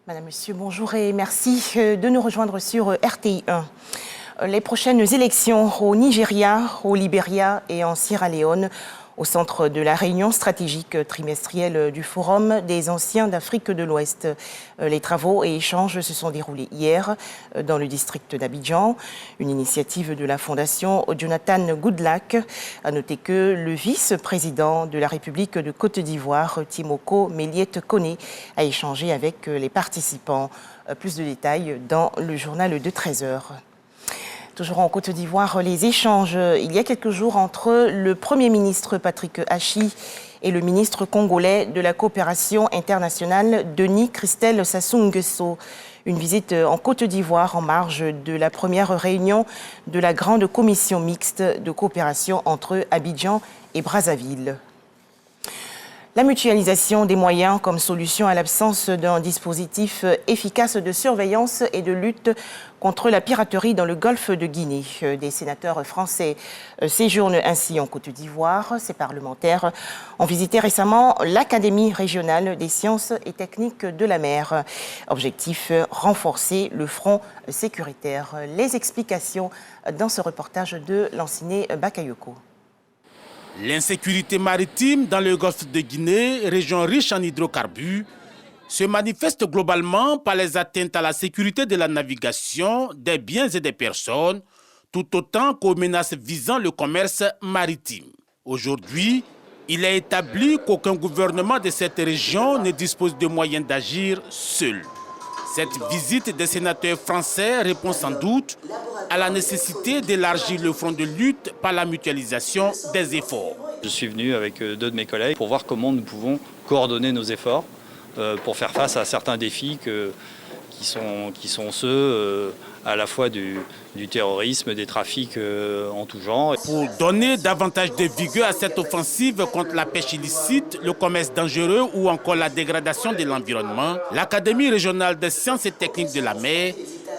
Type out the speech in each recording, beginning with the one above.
Madame, Monsieur, bonjour et merci de nous rejoindre sur RTI 1. Les prochaines élections au Nigeria, au Libéria et en Sierra Leone, au centre de la réunion stratégique trimestrielle du Forum des anciens d'Afrique de l'Ouest. Les travaux et échanges se sont déroulés hier dans le district d'Abidjan, une initiative de la fondation Jonathan Goodluck. À noter que le vice-président de la République de Côte d'Ivoire, Timoko Méliette Koné, a échangé avec les participants. Plus de détails dans le journal de 13h. Toujours en Côte d'Ivoire, les échanges il y a quelques jours entre le Premier ministre Patrick Hachi et le ministre congolais de la coopération internationale, Denis Christel Sassou Nguesso. Une visite en Côte d'Ivoire en marge de la première réunion de la grande commission mixte de coopération entre Abidjan et Brazzaville. La mutualisation des moyens comme solution à l'absence d'un dispositif efficace de surveillance et de lutte contre la piraterie dans le golfe de Guinée. Des sénateurs français séjournent ainsi en Côte d'Ivoire. Ces parlementaires ont visité récemment l'Académie régionale des sciences et techniques de la mer. Objectif, renforcer le front sécuritaire. Les explications dans ce reportage de Lanciné Bakayoko. L'insécurité maritime dans le golfe de Guinée, région riche en hydrocarbures, se manifeste globalement par les atteintes à la sécurité de la navigation, des biens et des personnes, tout autant qu'aux menaces visant le commerce maritime. Aujourd'hui, il est établi qu'aucun gouvernement de cette région ne dispose de moyens d'agir seul. Cette visite des sénateurs français répond sans doute à la nécessité d'élargir le front de lutte par la mutualisation des efforts. Je suis venu avec deux de mes collègues pour voir comment nous pouvons coordonner nos efforts pour faire face à certains défis qui sont ceux à la fois du terrorisme, des trafics en tout genre. Pour donner davantage de vigueur à cette offensive contre la pêche illicite, le commerce dangereux ou encore la dégradation de l'environnement, l'Académie régionale des sciences et techniques de la mer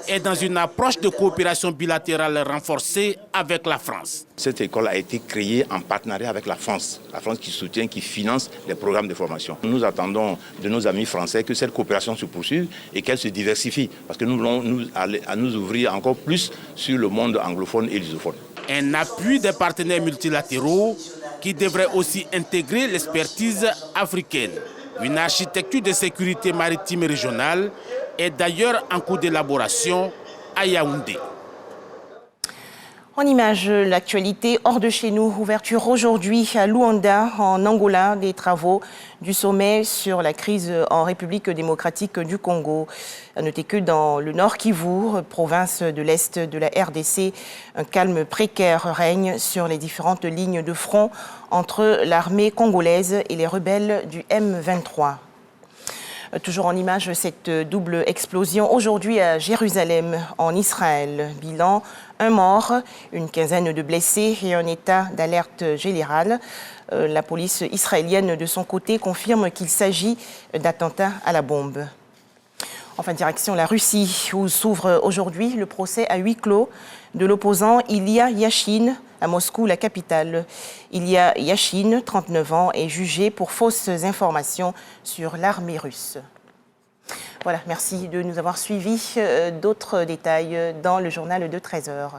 est dans une approche de coopération bilatérale renforcée avec la France. Cette école a été créée en partenariat avec la France qui soutient, qui finance les programmes de formation. Nous attendons de nos amis français que cette coopération se poursuive et qu'elle se diversifie, parce que nous voulons nous ouvrir encore plus sur le monde anglophone et lusophone. Un appui des partenaires multilatéraux qui devrait aussi intégrer l'expertise africaine. Une architecture de sécurité maritime régionale est d'ailleurs en cours d'élaboration à Yaoundé. En image, l'actualité hors de chez nous. Ouverture aujourd'hui à Luanda, en Angola, des travaux du sommet sur la crise en République démocratique du Congo. À noter que dans le Nord Kivu, province de l'Est de la RDC, un calme précaire règne sur les différentes lignes de front entre l'armée congolaise et les rebelles du M23. Toujours en image, cette double explosion aujourd'hui à Jérusalem, en Israël. Bilan, un mort, une quinzaine de blessés et un état d'alerte générale. La police israélienne, de son côté, confirme qu'il s'agit d'attentats à la bombe. Enfin, direction la Russie, où s'ouvre aujourd'hui le procès à huis clos de l'opposant Ilya Yachine, à Moscou, la capitale. Ilya Yachine, 39 ans, est jugé pour fausses informations sur l'armée russe. Voilà, merci de nous avoir suivis. D'autres détails dans le journal de 13h.